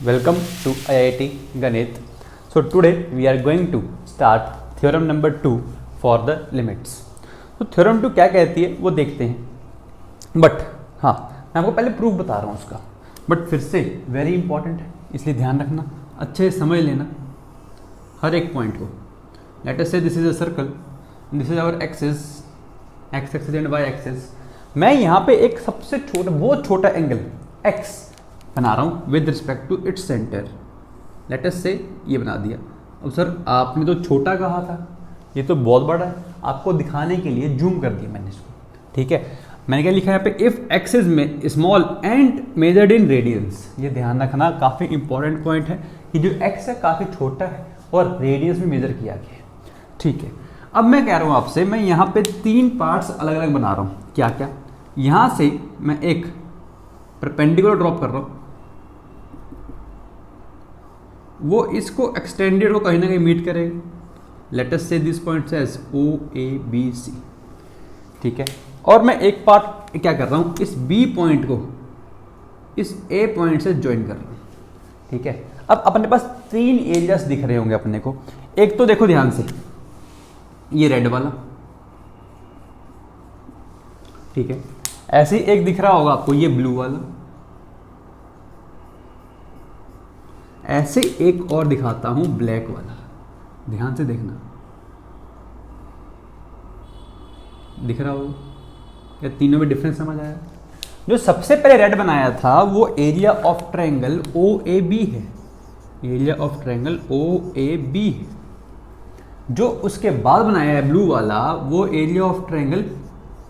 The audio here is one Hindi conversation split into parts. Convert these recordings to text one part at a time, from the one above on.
Welcome to IIT Ganit. So today we are going to start theorem number 2 for the limits. तो theorem 2 क्या कहती है वो देखते हैं, बट हाँ मैं आपको पहले प्रूफ बता रहा हूँ उसका, बट फिर से वेरी इंपॉर्टेंट है इसलिए ध्यान रखना, अच्छे से समझ लेना हर एक पॉइंट को. Let us say this is a circle, this is our axis, X axis and Y axis. मैं यहाँ पे एक सबसे छोटा, बहुत छोटा एंगल x बना रहा हूँ with respect to its centre. Let us say ये बना दिया. अब सर आपने तो छोटा कहा था, ये तो बहुत बड़ा है, आपको दिखाने के लिए जूम कर दिया मैंने इसको. ठीक है, मैंने क्या लिखा है यहाँ पे, इफ एक्स इज में small and measured in radiance. ये ध्यान रखना, काफ़ी इंपॉर्टेंट पॉइंट है कि जो एक्स है काफ़ी छोटा है और रेडियंस में मेजर किया गया है. ठीक है, अब मैं कह रहा हूँ आपसे, मैं यहाँ पे 3 पार्ट्स अलग अलग बना रहा हूँ. क्या क्या, यहाँ से मैं एक परपेंडिकुलर ड्रॉप कर रहा हूँ, वो इसको एक्सटेंडेड को कहीं ना कहीं मीट करेगा. Let us say this point as O A B C. ठीक है, और मैं एक पार्ट क्या कर रहा हूँ, इस बी पॉइंट को इस ए पॉइंट से ज्वाइन कर रहा हूँ. ठीक है, अब अपने पास 3 एरियाज दिख रहे होंगे अपने को. एक तो देखो ध्यान से, ये रेड वाला. ठीक है, ऐसे ही एक दिख रहा होगा आपको ये ब्लू वाला. ऐसे एक और दिखाता हूं ब्लैक वाला, ध्यान से देखना, दिख रहा होगा या तीनों में डिफरेंस समझ आया. जो सबसे पहले रेड बनाया था वो area of triangle O A B है, area of triangle O A B है. जो उसके बाद बनाया है ब्लू वाला वो area of triangle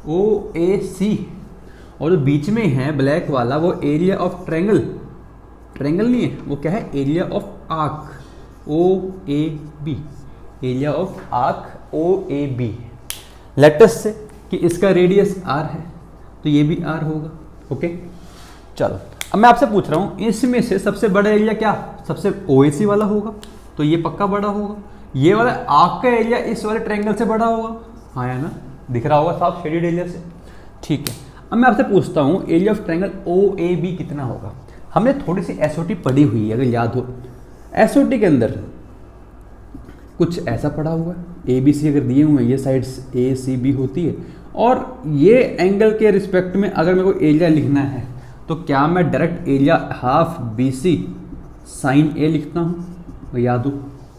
O A C. और जो बीच में है ब्लैक वाला वो एरिया ऑफ ट्रायंगल, ट्रायंगल नहीं है वो, क्या है, area of arc O A B, area of arc O A B. Let us say कि इसका रेडियस r है तो ये भी r होगा. ओके, चलो अब मैं आपसे पूछ रहा हूँ, इसमें से सबसे बड़ा एरिया क्या, सबसे OAC वाला होगा, तो ये पक्का बड़ा होगा. ये वाला आर्क का एरिया इस वाले ट्रायंगल से बड़ा होगा, हाँ है ना, दिख रहा होगा साफ शेडेड एरिया से. ठीक है, अब मैं आपसे पूछता हूँ एरिया ऑफ ट्रायंगल OAB कितना होगा. हमने थोड़ी सी एसओटी पढ़ी हुई है, अगर याद हो, एसओटी के अंदर कुछ ऐसा पढ़ा हुआ है, ABC अगर दिए हुए हैं, ये साइड्स ACB होती है, और ये एंगल के रिस्पेक्ट में अगर मेरे को एरिया लिखना है तो क्या मैं direct area half BC sine A लिखता हूँ, याद हो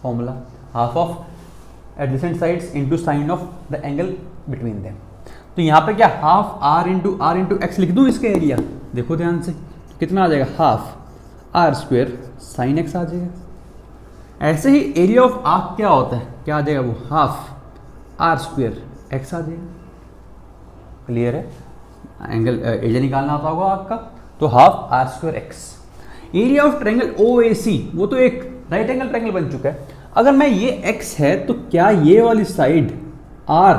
formula, half of adjacent sides into sine of the angle between them. तो यहाँ पे क्या, हाफ R इंटू एक्स लिख दूँ इसका एरिया. देखो ध्यान से, कितना आ जाएगा, half R square sine x आ जाएगा. ऐसे ही एरिया ऑफ आर्क क्या होता है, क्या आ जाएगा वो, हाफ R स्क्वेयर एक्स आ जाएगा. क्लियर है, एंगल एरिया निकालना आता होगा आर्क का, तो half R square x. Area of triangle OAC वो तो एक राइट एंगल ट्रायंगल बन चुका है. अगर मैं ये x है तो क्या ये वाली साइड R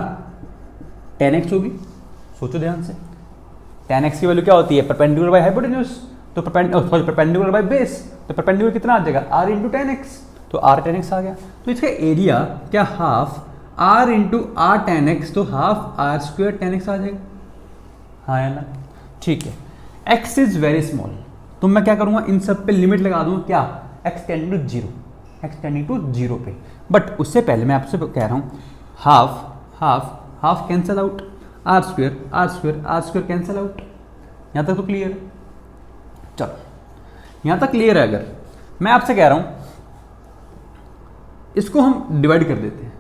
tan x होगी. सोचो ध्यान से, tan x की वैल्यू क्या होती है, परपेंडिकुलर बाय हाइपोटेन्यूज, तो परपेंडिकुलर बाय बेस, तो परपेंडिकुलर कितना आ जाएगा, r इंटू tan x, तो r tan x आ गया. तो इसका एरिया क्या, half r into r tan x, तो half r square tan x आ जाएगा, हाँ है ना. ठीक है, x इज वेरी स्मॉल, तो मैं क्या करूँगा, इन सब पे लिमिट लगा दूँगा, क्या, x tending to zero, x tending to zero पे. बट उससे पहले मैं आपसे कह रहा हूँ, half half half cancel out, R square cancel out. यहाँ तक तो क्लियर है. चलो यहाँ तक क्लियर है. अगर मैं आपसे कह रहा हूँ इसको हम डिवाइड कर देते हैं,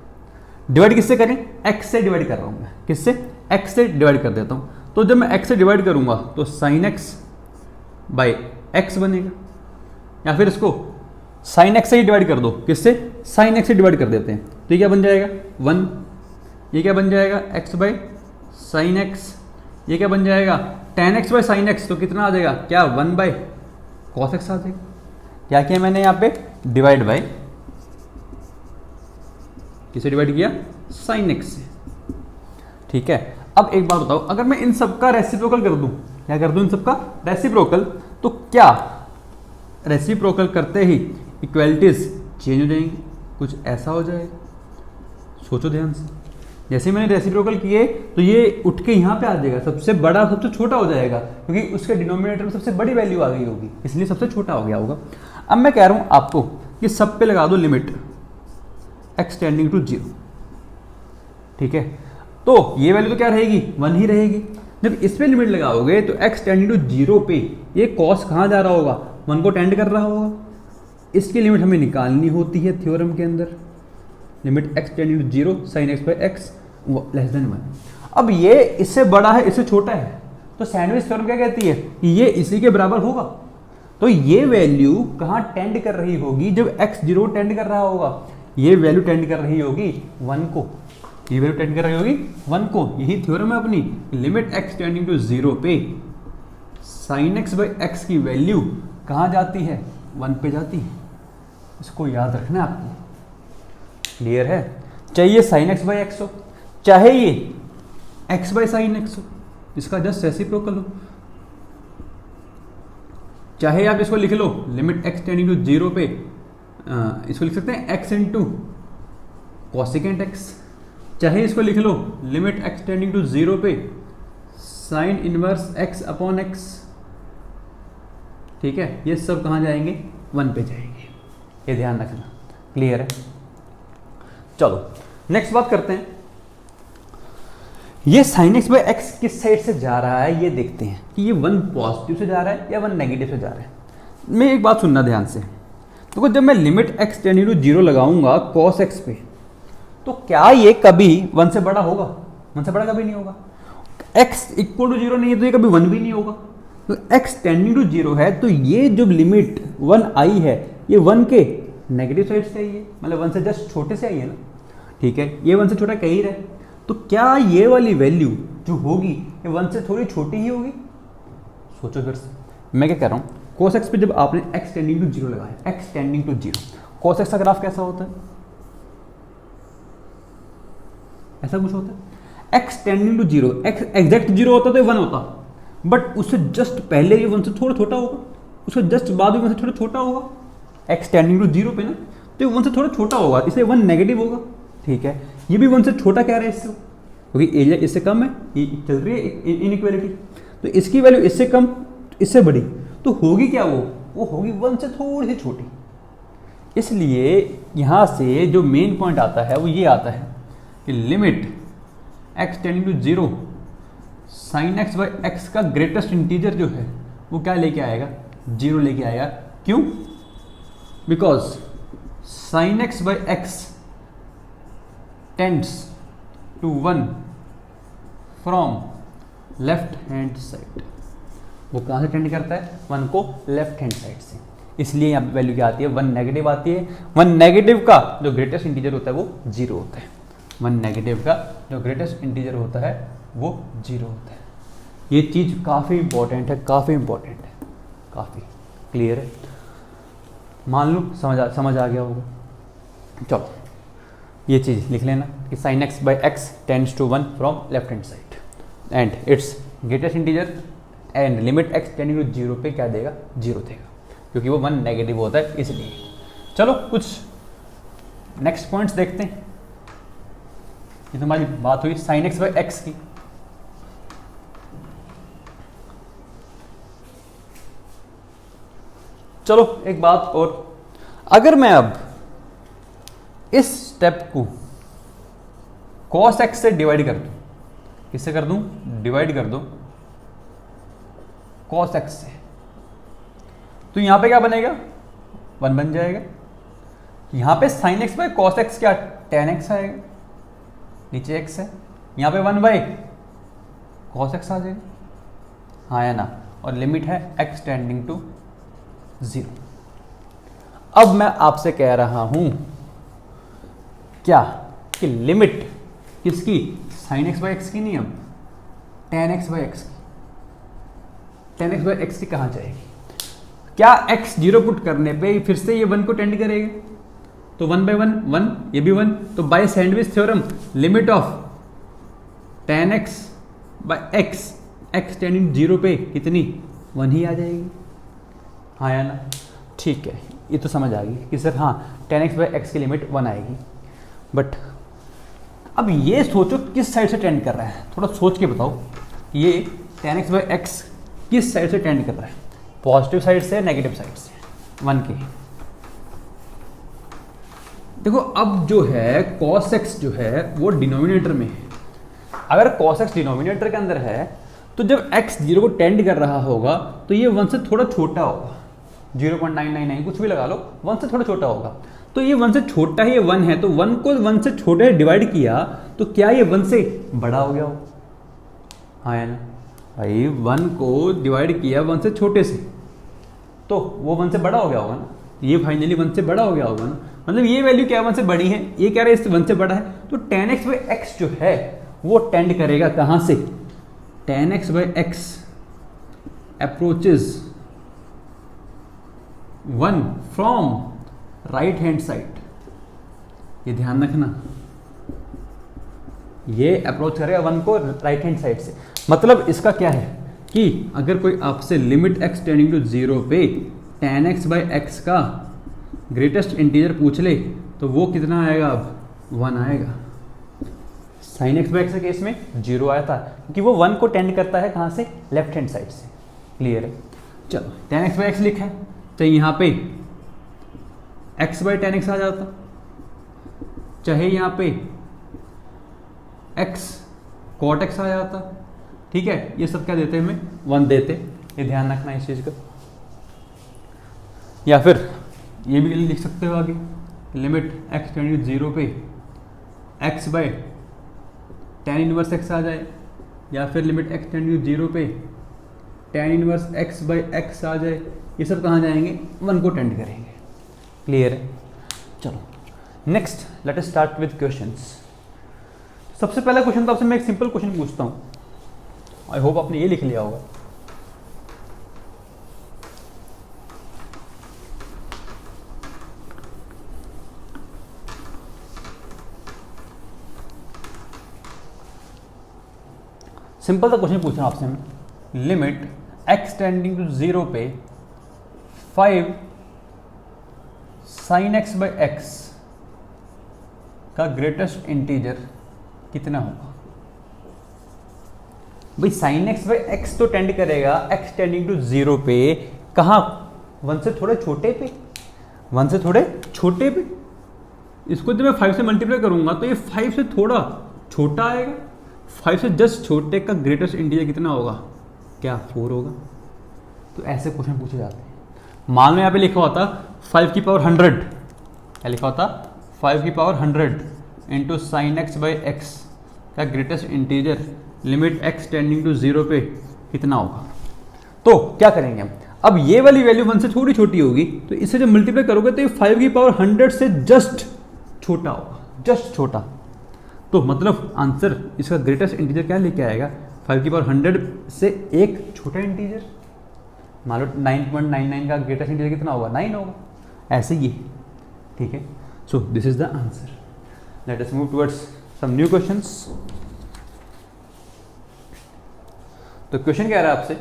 डिवाइड किससे करें, x से डिवाइड कर रहा हूँ मैं, किससे, x से डिवाइड कर देता हूँ. तो जब मैं x से डिवाइड करूँगा तो साइन x बाई x बनेगा, या फिर इसको साइन x से ही डिवाइड कर दो, किससे, साइन x से डिवाइड कर देते हैं, तो ये क्या बन जाएगा 1. ये क्या बन जाएगा, x बाई साइन x. ये क्या बन जाएगा, tan x by sine x, तो कितना आ जाएगा, क्या, 1 बाई कॉस x आ जाएगा. क्या किया मैंने यहाँ पे, डिवाइड बाई, किसे डिवाइड किया, साइन x से. ठीक है, अब एक बात बताओ, अगर मैं इन सबका रेसिप्रोकल कर दूं, क्या कर दूं, इन सबका रेसिप्रोकल, तो क्या रेसिप्रोकल करते ही इक्वलिटीज चेंज हो जाएंगी, कुछ ऐसा हो जाएगा. सोचो ध्यान से, जैसे मैंने रेसिप्रोकल किए तो ये उठ के यहाँ पे आ जाएगा, सबसे बड़ा सबसे छोटा हो जाएगा, क्योंकि उसके डिनोमिनेटर में सबसे बड़ी वैल्यू आ गई होगी, इसलिए सबसे छोटा हो गया होगा. अब मैं कह रहा हूँ आपको कि सब पे लगा दो लिमिट x टेंडिंग टू 0, ठीक है, तो ये वैल्यू तो क्या रहेगी, 1 ही रहेगी। जब इस पे लिमिट लगाओगे तो x टेंडिंग टू 0 पे ये कॉस कहाँ जा रहा होगा, 1 को टेंड कर रहा होगा। इसकी लिमिट हमें निकालनी होती है थ्योरम के अंदर, limit x tending to 0 sin x by x less than 1। अब ये इससे बड़ा है इससे छोटा है, तो सैंडविच थ्योरम क्या कहती है कि ये इसी के बराबर होगा। तो ये वैल्यू कहाँ टेंड कर रही होगी, जब x 0 टेंड कर रहा होगा, ये वैल्यू टेंड कर रही होगी 1 को, ये वैल्यू टेंड कर रही होगी 1 को। यही थ्योरम है अपनी, लिमिट x टेंडिंग टू 0 पे sin x बाई x की वैल्यू कहाँ जाती है, 1 पे जाती है। इसको याद रखना है आपको, क्लियर है। चाहे sin x बाई x हो, चाहे ये x बाई sin x हो, इसका जस्ट रेसिप्रोकल हो, चाहे आप इसको लिख लो लिमिट x टेंडिंग टू 0 पे, इसको लिख सकते हैं x इंटू कॉसिकेंट x, चाहे इसको लिख लो लिमिट x टेंडिंग टू 0 पे sine inverse x upon x, ठीक है। ये सब कहाँ जाएंगे, 1 पे जाएंगे, ये ध्यान रखना, क्लियर है। चलो नेक्स्ट बात करते हैं, ये sin x बाई x किस साइड से जा रहा है ये देखते हैं कि ये 1 पॉजिटिव से जा रहा है या 1 नेगेटिव से जा रहा है। मैं एक बात सुनना ध्यान से, तो जब मैं लिमिट x टेंडिंग टू 0 लगाऊंगा cos x पे, तो क्या ये कभी 1 से बड़ा होगा, 1 से बड़ा कभी नहीं होगा। x इक्वल टू 0 नहीं है तो ये कभी 1 भी नहीं होगा। तो x टेंडिंग टू 0 है तो ये जो लिमिट 1 आई है ये 1 के नेगेटिव साइड से आई है, मतलब 1 से जस्ट छोटे से आई है ना, ठीक है। ये 1 से छोटा कह ही रहे, तो क्या ये वाली वैल्यू जो होगी ये 1 से थोड़ी छोटी ही होगी। सोचो फिर से, मैं क्या कह रहा हूँ, cos x पे जब आपने x टेंडिंग टू 0 लगाया, x tending to 0, cos x का ग्राफ कैसा होता है, ऐसा कुछ होता है। x tending to 0, x exact 0 होता तो ये 1 होता, बट उससे जस्ट पहले ये 1 से थोड़ा छोटा होगा, उससे जस्ट बाद में 1 से थोड़ा छोटा होगा। x टेंडिंग टू 0 पे ना, तो ये 1 से थोड़ा छोटा होगा, इसलिए 1 नेगेटिव होगा, ठीक है। ये भी 1 से छोटा कह रहे हैं इससे, क्योंकि एरिया इससे कम है, ये चल रही है इनइक्वालिटी, तो इसकी वैल्यू इससे कम इससे बड़ी, तो होगी क्या, वो होगी 1 से थोड़ी सी छोटी। इसलिए यहाँ से जो मेन पॉइंट आता है वो ये आता है कि limit x tending to 0 sin x by x का ग्रेटेस्ट इंटीजर जो है वो क्या लेके आएगा, 0 लेके आएगा। क्यों, because sin x by x tends to 1 from left hand side. वो कहाँ से टेंड करता है, 1 को लेफ्ट हैंड साइड से, इसलिए यहाँ पे वैल्यू क्या आती है, 1 नेगेटिव आती है। 1 नेगेटिव का जो ग्रेटेस्ट इंटीजर होता है वो 0 होता है, 1 नेगेटिव का जो ग्रेटेस्ट इंटीजर होता है वो 0 होता है। ये चीज़ काफ़ी इंपॉर्टेंट है, काफ़ी इंपॉर्टेंट है, काफ़ी क्लियर है। मान लो समझ आ गया होगा। चलो ये चीज़ लिख लेना कि sin x by x tends to 1 from left hand side and its greatest integer and limit x tending to 0 पे क्या देगा, 0 देगा, क्योंकि वो 1 नेगेटिव होता है इसलिए। चलो कुछ नेक्स्ट पॉइंट्स देखते हैं। ये तुम्हारी बात हुई sin x बाई x की। चलो एक बात और, अगर मैं अब इस स्टेप को cos x से डिवाइड कर दूं, किससे कर दूं, डिवाइड कर दो cos x से, तो यहां पे क्या बनेगा, 1 बन जाएगा। यहां पे sin x by cos x क्या, tan x आएगा, नीचे x है, यहां पे 1 बाई cos x आ जाएगा, हाँ या ना, और लिमिट है x टेंडिंग टू 0। अब मैं आपसे कह रहा हूं क्या कि लिमिट किसकी, sin x बाई x की नहीं, अब tan x बाई x की, tan x बाई x की कहाँ जाएगी, क्या x 0 पुट करने पे फिर से ये 1 को टेंड करेगा, तो 1 बाई 1 1, ये भी 1, तो by sandwich theorem limit of tan x by x tending 0 पे कितनी, 1 ही आ जाएगी, हाँ या ना। ठीक है, ये तो समझ आ गई कि सर हाँ tan x बाई x की लिमिट 1 आएगी। बट अब ये सोचो किस साइड से टेंड कर रहा है, थोड़ा सोच के बताओ, ये tan x बाई x किस साइड से टेंड कर रहा है, पॉजिटिव साइड से नेगेटिव साइड से, 1 के, देखो अब जो है cos x जो है वो डिनोमिनेटर में है। अगर cos x डिनोमिनेटर के अंदर है तो जब x 0 को टेंड कर रहा होगा तो ये 1 से थोड़ा छोटा होगा, 0.999 कुछ भी लगा लो, 1 से थोड़ा छोटा होगा। तो ये 1 से छोटा ही 1 है, तो 1 को 1 से छोटे से डिवाइड किया तो क्या ये 1 से बड़ा हो गया हो? हाँ है ना भाई, 1 को डिवाइड किया 1 से छोटे से तो वो 1 से बड़ा हो गया होगा ना, ये फाइनली 1 से बड़ा हो गया होगा ना। मतलब ये वैल्यू क्या 1 से बड़ी है, ये क्या रहा है 1 से बड़ा है, तो tan x बाई एक्स जो है वो टेंड करेगा कहाँ से? tan x by x approaches 1 from right hand side. ये ध्यान रखना, ये अप्रोच करेगा 1 को राइट हैंड साइड से। मतलब इसका क्या है कि अगर कोई आपसे लिमिट x टेंडिंग टू 0 पे tan x बाई एक्स का ग्रेटेस्ट इंटीजर पूछ ले तो वो कितना आएगा? अब 1 आएगा। sin x बाई एक्स के केस में 0 आया था क्योंकि वो 1 को टेंड करता है कहाँ से? लेफ्ट हैंड साइड से। क्लियर है? चलो tan x बाई एक्स लिखा है तो यहाँ पे x बाई tan x आ जाता, चाहे यहाँ पे x cot x आ जाता। ठीक है, ये सब क्या देते हमें? 1 देते। ये ध्यान रखना इस चीज़ का। या फिर ये भी लिख सकते हो आगे, लिमिट x टेंडिंग टू 0 पे x by tan inverse x आ जाए, या फिर लिमिट x टेंडिंग टू 0 पे tan inverse x by x आ जाए। ये सब कहाँ जाएंगे? 1 को टेंड करेंगे। क्लियर है? चलो next let us start with questions. सबसे पहला क्वेश्चन तो आपसे मैं एक सिंपल क्वेश्चन पूछता हूँ, आई होप आपने ये लिख लिया होगा। सिंपल सा क्वेश्चन पूछ रहा हूं आपसे मैं, लिमिट x टेंडिंग टू 0 पे 5 sin x बाई एक्स का ग्रेटेस्ट इंटीजर कितना होगा? भाई sin x बाई एक्स तो टेंड करेगा x टेंडिंग टू 0 पे कहाँ? 1 से थोड़े छोटे पे, 1 से थोड़े छोटे पे। इसको जब मैं 5 से मल्टीप्लाई करूंगा तो ये 5 से थोड़ा छोटा आएगा। 5 से जस्ट छोटे का ग्रेटेस्ट इंटीजर कितना होगा? क्या 4 होगा? तो ऐसे क्वेश्चन पूछे जाते हैं। मान लो यहाँ पे लिखा होता 5 की पावर 100, क्या लिखा होता? 5 की power 100 into sine x by x का greatest integer limit x tending to 0 पे कितना होगा? तो क्या करेंगे हम? अब ये वाली वैल्यू 1 से थोड़ी छोटी होगी तो इससे जब मल्टीप्लाई करोगे तो ये 5 की पावर 100 से जस्ट छोटा होगा, जस्ट छोटा। तो मतलब आंसर इसका ग्रेटेस्ट इंटीजर क्या लेके आएगा? 5 की पावर 100 से एक छोटा इंटीजर। मान लो 9.99 का ग्रेटेस्ट इंटीजर कितना होगा? 9 होगा। ऐसे ही, ठीक है। So this is the answer. Let us move towards some new questions. तो क्वेश्चन कह रहा है आपसे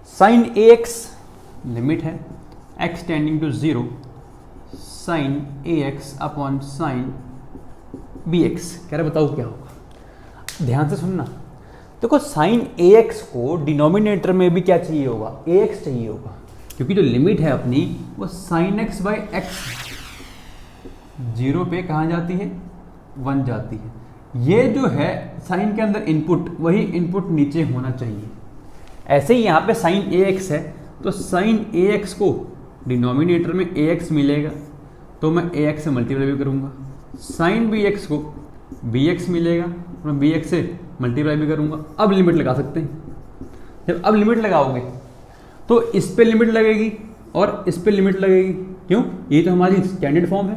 साइन ए एक्स लिमिट है x tending to 0 sine A X upon sine B X. कह रहा है बताओ क्या होगा? ध्यान से सुनना। देखो साइन ए एक्स को डिनोमिनेटर में भी क्या चाहिए होगा? ए एक्स चाहिए होगा, क्योंकि जो लिमिट है अपनी वो साइन एक्स बाई एक्स 0 पे कहाँ जाती है? 1 जाती है। ये जो है साइन के अंदर इनपुट, वही इनपुट नीचे होना चाहिए। ऐसे ही यहाँ पे साइन ए एक्स है तो साइन ए एक्स को डिनोमिनेटर में ए एक्स मिलेगा तो मैं ए एक्स से मल्टीप्लाई भी करूँगा। साइन बी एक्स को बी एक्स मिलेगा तो मैं बी एक्स से मल्टीप्लाई भी करूँगा। अब लिमिट लगा सकते हैं। जब अब लिमिट लगाओगे तो इस पे लिमिट लगेगी और इस पे लिमिट लगेगी। क्यों? ये तो हमारी स्टैंडर्ड फॉर्म है,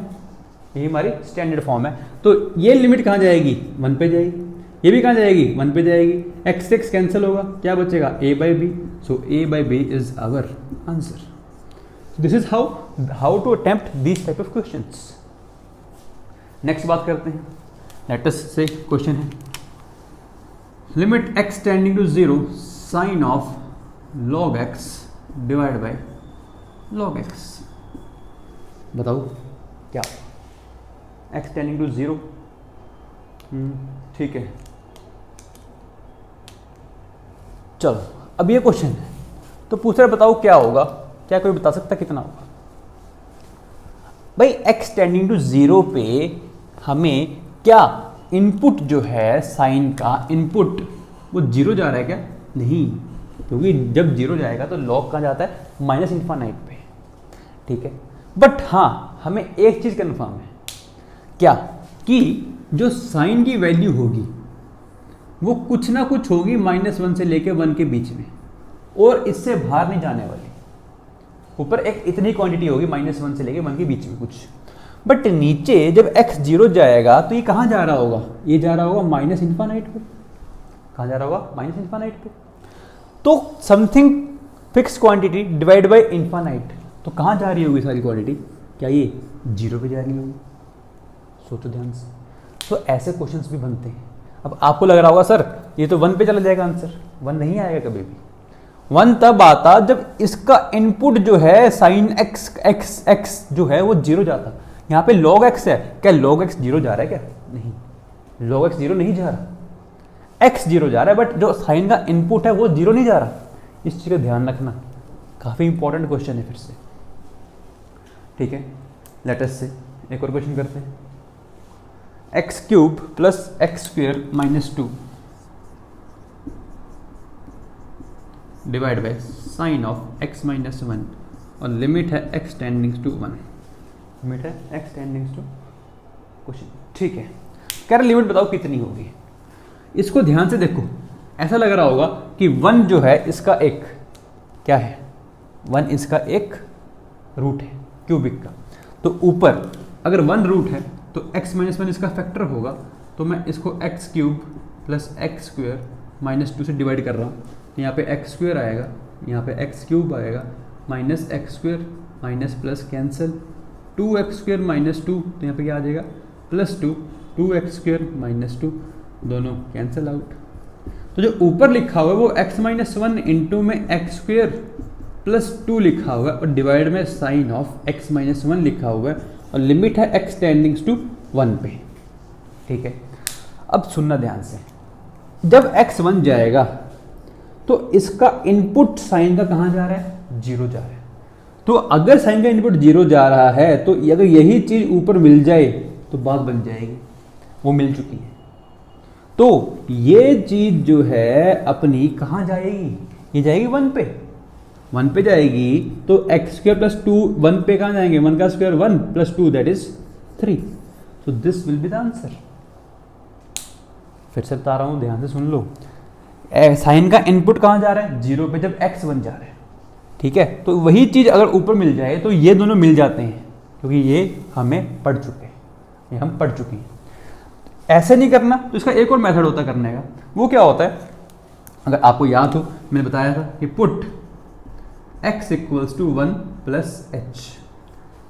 ये हमारी स्टैंडर्ड फॉर्म है। तो ये लिमिट कहाँ जाएगी? 1 पे जाएगी। ये भी कहाँ जाएगी? 1 पे जाएगी। एक्स एक्स कैंसिल होगा, क्या बचेगा? a by B. सो a by B is our answer. This is how to attempt this type of questions. Next बात करते हैं। लेट अस से क्वेश्चन है limit x tending to 0 sine of log x divide by log x। बताओ क्या? x टेंडिंग टू 0, ठीक है। चलो अब ये क्वेश्चन है तो पूछ रहे बताओ क्या होगा? क्या कोई बता सकता कितना होगा? भाई x टेंडिंग टू 0 पे हमें क्या इनपुट जो है साइन का इनपुट वो 0 जा रहा है क्या? नहीं, क्योंकि जब 0 जाएगा तो लॉग कहाँ जाता है? माइनस इन्फानाइट पे। ठीक है, बट हाँ हमें एक चीज़ कन्फर्म है, क्या कि जो साइन की वैल्यू होगी वो कुछ ना कुछ होगी -1 से लेके 1 के बीच में, और इससे बाहर नहीं जाने वाली। ऊपर एक इतनी क्वांटिटी होगी -1 से लेके 1 के बीच में कुछ, बट नीचे जब x 0 जाएगा तो ये कहाँ जा रहा होगा? ये जा रहा होगा माइनस इन्फानाइट पे। कहाँ जा रहा होगा? माइनस इन्फानाइट पे। तो something fix quantity divide by infinite, तो कहाँ जा रही होगी सारी क्वांटिटी? क्या ये 0 पे जा रही होगी? सोचो ध्यान से। तो ऐसे क्वेश्चंस भी बनते हैं। अब आपको लग रहा होगा सर ये तो 1 पे चला जाएगा आंसर। 1 नहीं आएगा कभी भी। 1 तब आता जब इसका इनपुट जो है साइन x जो है वो 0 जाता। यहाँ पे log x है, क्या log x 0 जा रहा है क्या? नहीं, log x 0 नहीं जा रहा, x 0 जा रहा है, बट जो साइन का इनपुट है वो 0 नहीं जा रहा। इस चीज़ का ध्यान रखना, काफ़ी इंपॉर्टेंट क्वेश्चन है फिर से। ठीक है, लेट अस से एक और क्वेश्चन करते हैं। x³ + x² - 2 divide by sine of x - 1, और लिमिट है x टेंडिंग्स टू 1। लिमिट है x टेंडिंग्स टू क्वेश्चन। ठीक है, कह रहे लिमिट बताओ कितनी होगी। इसको ध्यान से देखो, ऐसा लग रहा होगा कि 1 जो है इसका एक क्या है? 1 इसका एक रूट है क्यूबिक का। तो ऊपर अगर 1 रूट है तो x - 1 इसका फैक्टर होगा, तो मैं इसको x³ + x² - 2 से डिवाइड कर रहा हूँ। तो यहाँ पे x² आएगा, यहाँ पे x³ आएगा, -x² minus plus cancel, 2x² - 2, तो यहाँ पे क्या आ जाएगा? +2, 2x² - 2, दोनों कैंसिल आउट। तो जो ऊपर लिखा हुआ है वो x - 1 इंटू में x² + 2 लिखा हुआ है, और डिवाइड में साइन ऑफ x - 1 लिखा हुआ है, और लिमिट है x टेंडिंग्स टू 1 पे। ठीक है, अब सुनना ध्यान से, जब x 1 जाएगा तो इसका इनपुट साइन का कहाँ जा रहा है? 0 जा रहा है। तो अगर साइन का इनपुट 0 जा रहा है तो अगर यही चीज ऊपर मिल जाए तो बात बन जाएगी, वो मिल चुकी है। तो ये चीज जो है अपनी कहाँ जाएगी? ये जाएगी 1 पे। 1 पे जाएगी तो x² + 2 1 पे कहाँ जाएंगे? 1 का square 1 + 2 that is 3। So this will be the answer. फिर से बता रहा हूँ, ध्यान से सुन लो। साइन का इनपुट कहाँ जा रहा है? 0 पे, जब x 1 जा रहा है। ठीक है, तो वही चीज़ अगर ऊपर मिल जाए तो ये दोनों मिल जाते हैं, क्योंकि ये हमें पढ़ चुके हैं, ये हम पढ़ चुके हैं। ऐसे नहीं करना तो इसका एक और मेथड होता है करने का। वो क्या होता है, अगर आपको याद हो मैंने बताया था कि पुट x = 1 + h,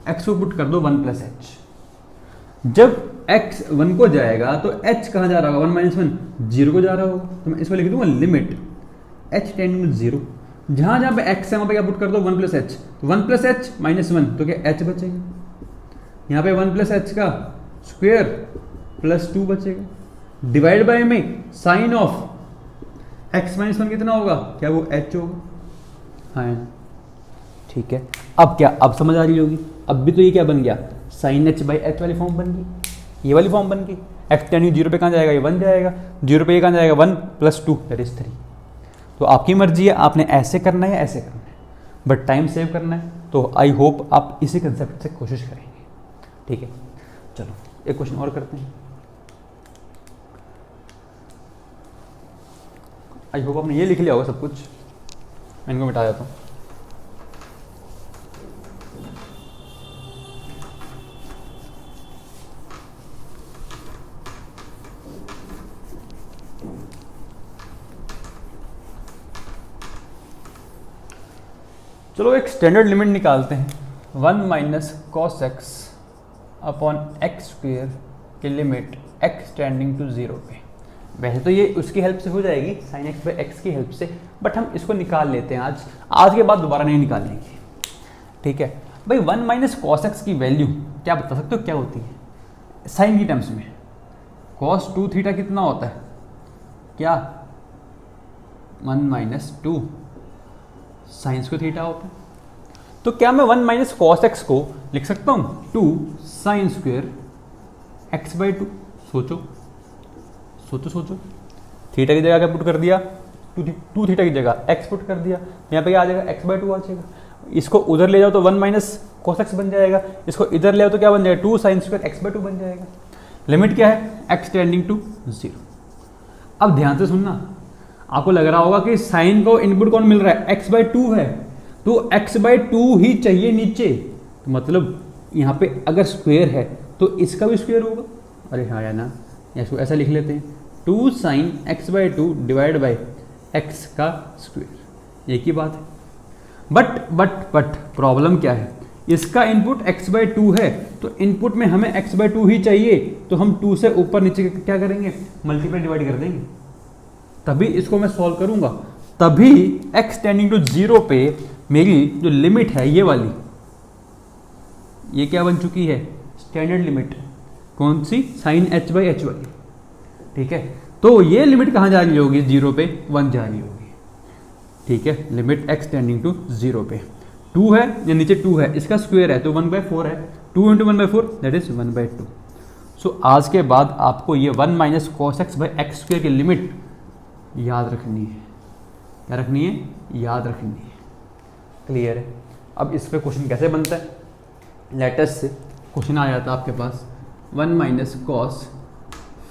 x को पुट कर दो 1 + h। जब x 1 को जाएगा तो h कहाँ जा रहा होगा? 1 - 1 0 को जा रहा होगा। तो मैं इसको लिख दूंगा लिमिट h टेंडिंग टू 0। जहाँ जहाँ पे x है वहाँ पे क्या पुट कर दो? 1 + h। तो 1 + h - 1, तो क्या h बचेगा? यहाँ पे 1 + h का स्क्वायर + 2 बचेगा। डिवाइड बाय में साइन ऑफ x - 1 कितना होगा? क्या वो h होगा? हाँ, ठीक है। अब क्या, अब समझ आ रही होगी। अब भी तो ये क्या बन गया? साइन h/h वाली फॉर्म बन गई, ये वाली फॉर्म बन गई। x टेंडिंग 0 पे कहाँ जाएगा? ये 1 जाएगा। 0 पे ये कहाँ जाएगा? 1 + 2 दैट इज 3। तो आपकी मर्जी है, आपने ऐसे करना है या ऐसे करना है, बट टाइम सेव करना है। तो आई होप आप इसी कंसेप्ट से कोशिश करेंगे। ठीक है, चलो एक क्वेश्चन और करते हैं। आई होप आपने ये लिख लिया होगा सब कुछ। मैं इनको मिटा देता हूँ। चलो एक स्टैंडर्ड लिमिट निकालते हैं। 1 - cos x अपॉन x² की लिमिट x टेंडिंग टू 0 पे। वैसे तो ये उसकी हेल्प से हो जाएगी, sin x/x की हेल्प से, बट हम इसको निकाल लेते हैं आज के बाद दोबारा नहीं निकालेंगे। ठीक है भाई, 1 - cos x की वैल्यू क्या बता सकते हो क्या होती है साइन की टर्म्स में? cos 2 थीटा कितना होता है? क्या 1 - 2 साइन स्क्वायर थीटा होता है। तो क्या मैं 1 माइनस कॉस एक्स को लिख सकता हूँ 2 साइन स्क्वेयर एक्स बाई 2। सोचो सोचो सोचो, थीटा की जगह क्या पुट कर दिया, 2 थीटा की जगह एक्स पुट कर दिया, यहाँ पे क्या आ जाएगा एक्स बाई 2 आ जाएगा। इसको उधर ले जाओ तो 1 माइनस कॉस एक्स बन जाएगा, इसको इधर ले आओ तो क्या बन जाएगा 2 साइन स्क्वायर एक्स बाई 2 बन जाएगा। लिमिट क्या है, एक्स टेंडिंग टू 0। अब ध्यान से सुनना, आपको लग रहा होगा कि साइन को इनपुट कौन मिल रहा है, एक्स बाई 2 है, तो एक्स बाई 2 ही चाहिए नीचे, तो मतलब यहाँ पे अगर स्क्वेयर है तो इसका भी स्क्वेयर होगा। अरे हाँ या ना, इसको ऐसा लिख लेते हैं 2 sign x by 2 divide by x का स्क्वेयर, एक ही बात है। बट प्रॉब्लम क्या है, इसका इनपुट x बाई 2 है, तो इनपुट में हमें x बाई 2 ही चाहिए, तो हम 2 से ऊपर नीचे क्या करेंगे, मल्टीप्लाई डिवाइड कर देंगे, तभी इसको मैं सॉल्व करूंगा। तभी x टेंडिंग टू 0 पे मेरी जो लिमिट है ये वाली, ये क्या बन चुकी है, स्टैंडर्ड लिमिट। कौन सी, साइन h बाई एच वाली, ठीक है। तो ये लिमिट कहाँ जा रही होगी, 0 पे 1 जा रही होगी, ठीक है। लिमिट x टेंडिंग टू 0 पे 2 है, या नीचे 2 है, इसका स्क्वायर है तो 1/4 है, 2 इंटू 1/4 दैट इज 1/2। सो आज के बाद आपको ये 1 minus cos x by x square की लिमिट याद रखनी है। क्या रखनी है, याद रखनी है। क्लियर है। अब इस पर क्वेश्चन कैसे बनता है, लेटेस्ट से क्वेश्चन आ जाता है आपके पास 1 minus cos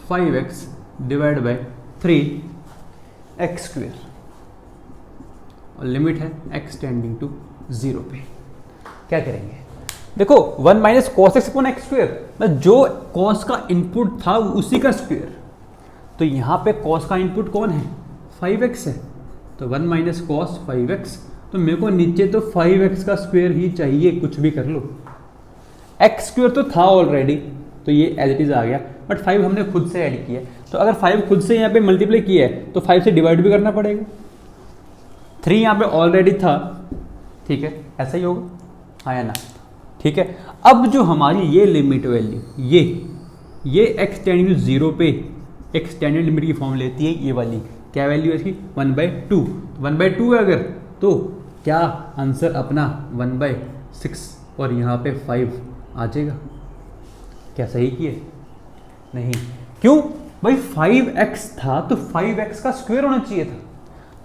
5x divide by 3x square, और लिमिट है x टेंडिंग टू 0 पे। क्या करेंगे, देखो 1 minus cos x upon x square, जो कॉस का इनपुट था उसी का स्क्वेयर, तो यहाँ पे कॉस का इनपुट कौन है, 5x है, तो 1 माइनस कॉस 5x, तो मेरे को नीचे तो 5x का स्क्वेयर ही चाहिए, कुछ भी कर लो। एक्स स्क्वेयर तो था ऑलरेडी, तो ये एज इट इज आ गया, बट 5 हमने खुद से ऐड किया है, तो अगर 5 खुद से यहाँ पे मल्टीप्लाई किया है तो 5 से डिवाइड भी करना पड़ेगा। 3 यहाँ पे ऑलरेडी था, ठीक है, ऐसा ही होगा, हाँ या ना, ठीक है। अब जो हमारी ये लिमिट वैल्यू, ये एक्स टेंडिंग टू 0 पे एक स्टैंडर्ड लिमिट की फॉर्म लेती है, ये वाली क्या वैल्यू है इसकी, 1/2। 1/2 है अगर, तो क्या आंसर अपना 1/6 और यहाँ पे 5 आ जाएगा। क्या सही किए, नहीं, क्यों भाई 5x था तो 5x का स्क्वायर होना चाहिए था,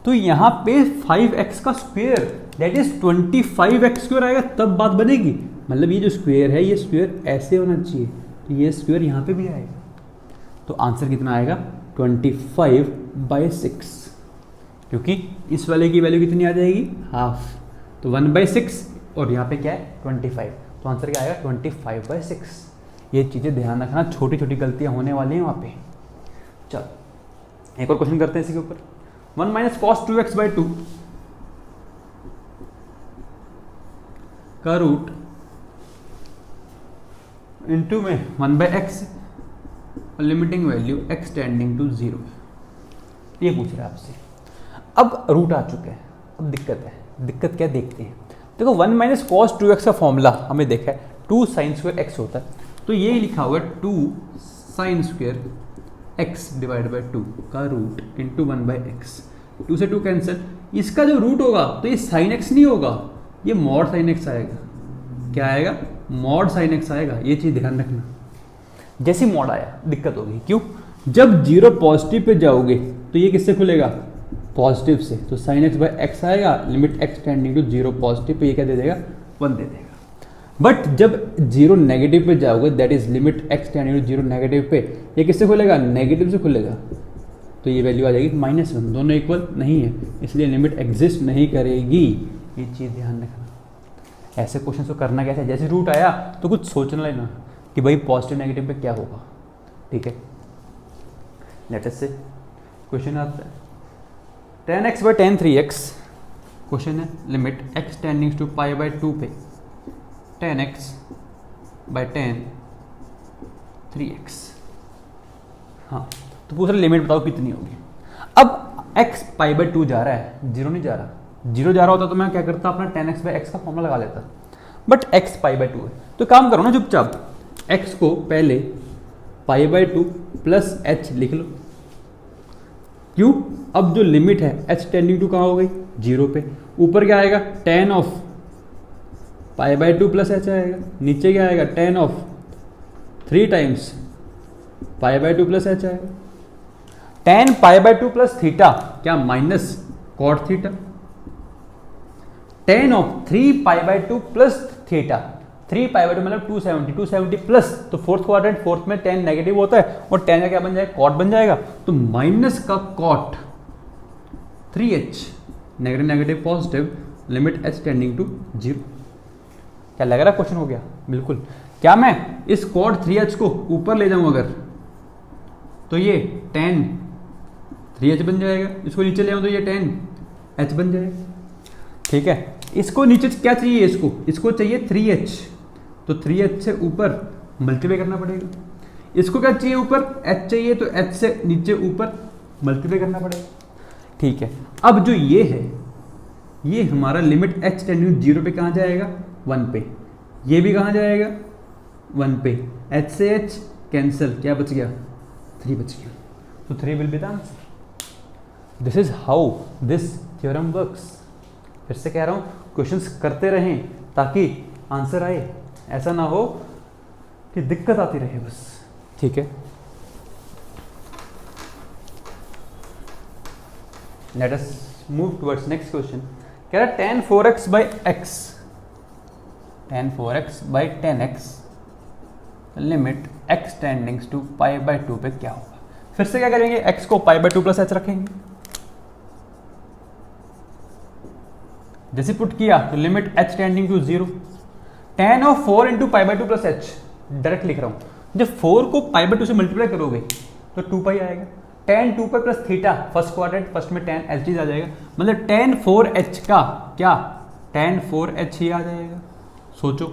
तो यहाँ पे 5x का square that is 25x square आएगा, तब बात बनेगी। मतलब ये जो स्क्वायर है ये स्क्वायर ऐसे होना चाहिए, तो ये स्क्वायर यहाँ पे भी आएगा, तो आंसर कितना आएगा 25/6, क्योंकि इस वाले की वैल्यू कितनी आ जाएगी, हाफ, तो 1/6 और यहाँ पे क्या है 25, तो आंसर क्या आएगा 25/6। ये चीज़ें ध्यान रखना, छोटी छोटी गलतियाँ होने वाली हैं वहाँ पे। चलो एक और क्वेश्चन करते हैं इसके ऊपर, 1 माइनस कॉस 2x बाई 2 का रूट इंटू में 1/x और limiting value x tending to 0, ये पूछ रहा है आपसे। अब रूट आ चुके हैं, अब दिक्कत है, दिक्कत क्या देखते हैं। देखो 1 माइनस कॉस 2x का फॉर्मूला हमने देखा है 2 साइन स्क्वायर x होता है, तो ये लिखा हुआ है 2 sine square x divide by 2 का रूट इंटू 1/x, 2 से 2 कैंसिल, इसका जो रूट होगा तो ये साइन x नहीं होगा, ये मॉड साइन x आएगा। क्या आएगा, मॉड साइन x आएगा, ये चीज़ ध्यान रखना। जैसे मॉड आया दिक्कत होगी, क्यों, जब 0 पॉजिटिव पे जाओगे तो ये किससे खुलेगा, पॉजिटिव से, तो साइन x बाई एक्स आएगा, limit x tending to 0 positive पे ये क्या दे देगा, 1 दे देगा। बट जब 0 नेगेटिव पे जाओगे that is limit x tending to 0 negative पे, ये किससे खुलेगा, नेगेटिव से खुलेगा, तो ये वैल्यू आ जाएगी -1, दोनों इक्वल नहीं है, इसलिए लिमिट एग्जिस्ट नहीं करेगी, ये चीज़ ध्यान रखना। ऐसे क्वेश्चन को करना कैसे, जैसे रूट आया तो कुछ सोचना लेना कि भाई पॉजिटिव नेगेटिव पे क्या होगा, ठीक है। लेट्स से क्वेश्चन आता है 10x बाई 10 3x, क्वेश्चन है लिमिट x टेंडिंग टू π/2 पे 10x बाई 10 3x, हाँ, तो पूछ रहे लिमिट बताओ कितनी होगी। अब x π/2 जा रहा है, 0 नहीं जा रहा, 0 जा रहा होता तो मैं क्या करता, अपना 10x बाई एक्स का फॉर्मूला लगा लेता, बट x π/2 है, तो काम करो ना चुपचाप, x को पहले π/2 प्लस h लिख लो, क्यों, अब जो लिमिट है h टेंडिंग टू कहाँ हो गई, 0 पे, ऊपर क्या आएगा tan of pi by 2 plus h आएगा, नीचे क्या आएगा tan of 3 times pi by 2 plus h आएगा, tan pi by 2 plus theta क्या minus cot theta, tan of 3 pi by 2 plus theta, 3 pi by 2 मतलब 270 प्लस, तो फोर्थ क्वाड्रेंट फोर्थ में tan नेगेटिव होता है और tan का क्या बन जाएगा कॉट बन जाएगा, तो माइनस का cot 3h negative negative positive limit h tending to 0। क्या लग रहा है क्वेश्चन हो गया? बिल्कुल। क्या मैं इस कॉट 3h को ऊपर ले जाऊं अगर तो ये tan 3h बन जाएगा, इसको नीचे ले आऊं तो ये tan h बन जाएगा। ठीक है, इसको नीचे क्या चाहिए, इसको चाहिए 3h, तो 3h से ऊपर मल्टीप्लाई करना पड़ेगा। इसको क्या चाहिए ऊपर, h चाहिए, तो h से नीचे ऊपर मल्टीप्लाई करना पड़ेगा। ठीक है, अब जो ये है ये हमारा लिमिट h टेंडिंग 0 पे कहाँ जाएगा 1 पे, ये भी कहाँ जाएगा 1 पे, h से h कैंसिल, क्या बच गया 3 बच गया, तो 3 will be the answer. This is how this theorem works. फिर से कह रहा हूँ क्वेश्चंस करते रहें ताकि आंसर आए, ऐसा ना हो कि दिक्कत आती रहे बस। ठीक है, late us move towards next question. कह रहा है tan 4x by x, tan 4x by 10x limit x tendings to pi by 2 पे क्या होगा। फिर से क्या करेंगे, x को पाई बाई 2 प्लस एच रखेंगे, जैसे पुट किया तो limit h tending to 0, tan of 4 into pi by 2 plus H, direct लिख रहा हूं, जब 4 को पाई बाई 2 से मल्टीप्लाई करोगे तो 2 पाई आएगा, tan 2 pi plus theta first quadrant first में tan h आ जाएगा, मतलब tan 4h का क्या tan 4h ही आ जाएगा। सोचो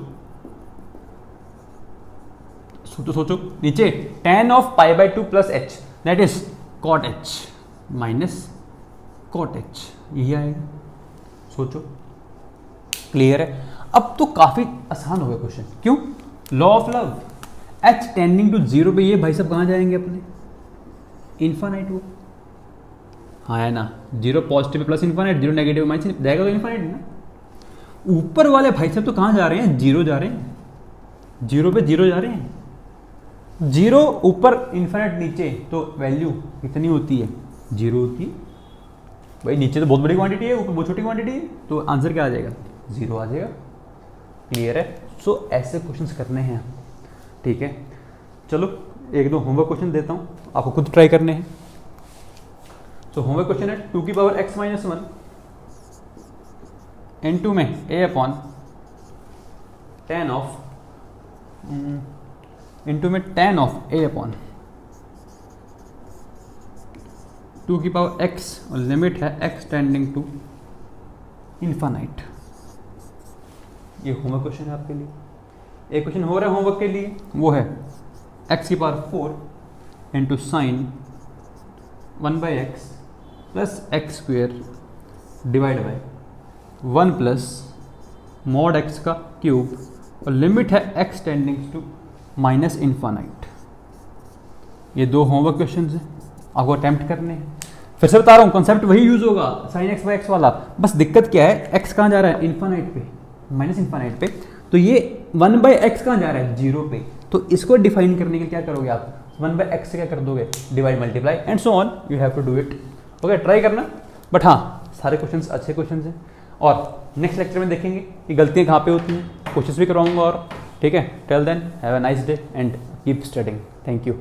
सोचो सोचो, नीचे tan of pi by 2 plus H that is cot h minus cot h, यही आएगा। सोचो, क्लियर है? अब तो काफी आसान हो गया क्वेश्चन, क्यों, law of love, h tending to 0 पे ये भाई साहब कहाँ जाएंगे अपने इन्फानाइट वो, हाँ है ना, 0 positive plus infinite, 0 negative minus जाएगा तो इन्फानाइट ना। ऊपर वाले भाई साहब तो कहाँ जा रहे हैं, 0 जा रहे हैं, 0 पे 0 जा रहे हैं, 0 ऊपर इन्फानाइट नीचे, तो वैल्यू कितनी होती है 0 होती है भाई, नीचे तो बहुत बड़ी क्वांटिटी है ऊपर बहुत छोटी क्वांटिटी है, तो आंसर क्या आ जाएगा 0 आ जाएगा। क्लियर है? सो ऐसे क्वेश्चंस करने हैं, ठीक है। चलो एक दो होमवर्क क्वेश्चन देता हूँ, आपको खुद ट्राई करने हैं। सो होमवर्क क्वेश्चन है 2 की पावर x माइनस 1 n2 में a upon tan of into में tan ऑफ a अपॉन 2 की पावर x और लिमिट है x टेंडिंग टू इन्फानाइट। ये होमवर्क क्वेश्चन है आपके लिए। एक क्वेश्चन हो रहा है होमवर्क के लिए, वो है x की power 4 into sine 1 by X plus X square divide by 1 plus mod x का क्यूब और लिमिट है x tending to minus infinite. ये दो होमवर्क क्वेश्चन हैं, आपको अटैम्प्ट करने हैं। फिर से बता रहा हूँ, कॉन्सेप्ट वही यूज होगा साइन x बाई एक्स वाला, बस दिक्कत क्या है x कहाँ जा रहा है इन्फानाइट पे माइनस इन्फानाइट पे, तो ये 1 बाई एक्स कहाँ जा रहा है 0 पे, तो इसको डिफाइन करने के लिए क्या करोगे आप 1 बाई एक्स से क्या कर दोगे divide multiply and so on, you have to do it. Okay, try करना, बट हाँ सारे क्वेश्चंस अच्छे क्वेश्चंस हैं और नेक्स्ट लेक्चर में देखेंगे कि गलतियाँ कहाँ पे होती हैं, कोशिश भी करवाऊंगा और ठीक है। Till then have a nice day and keep studying. Thank you.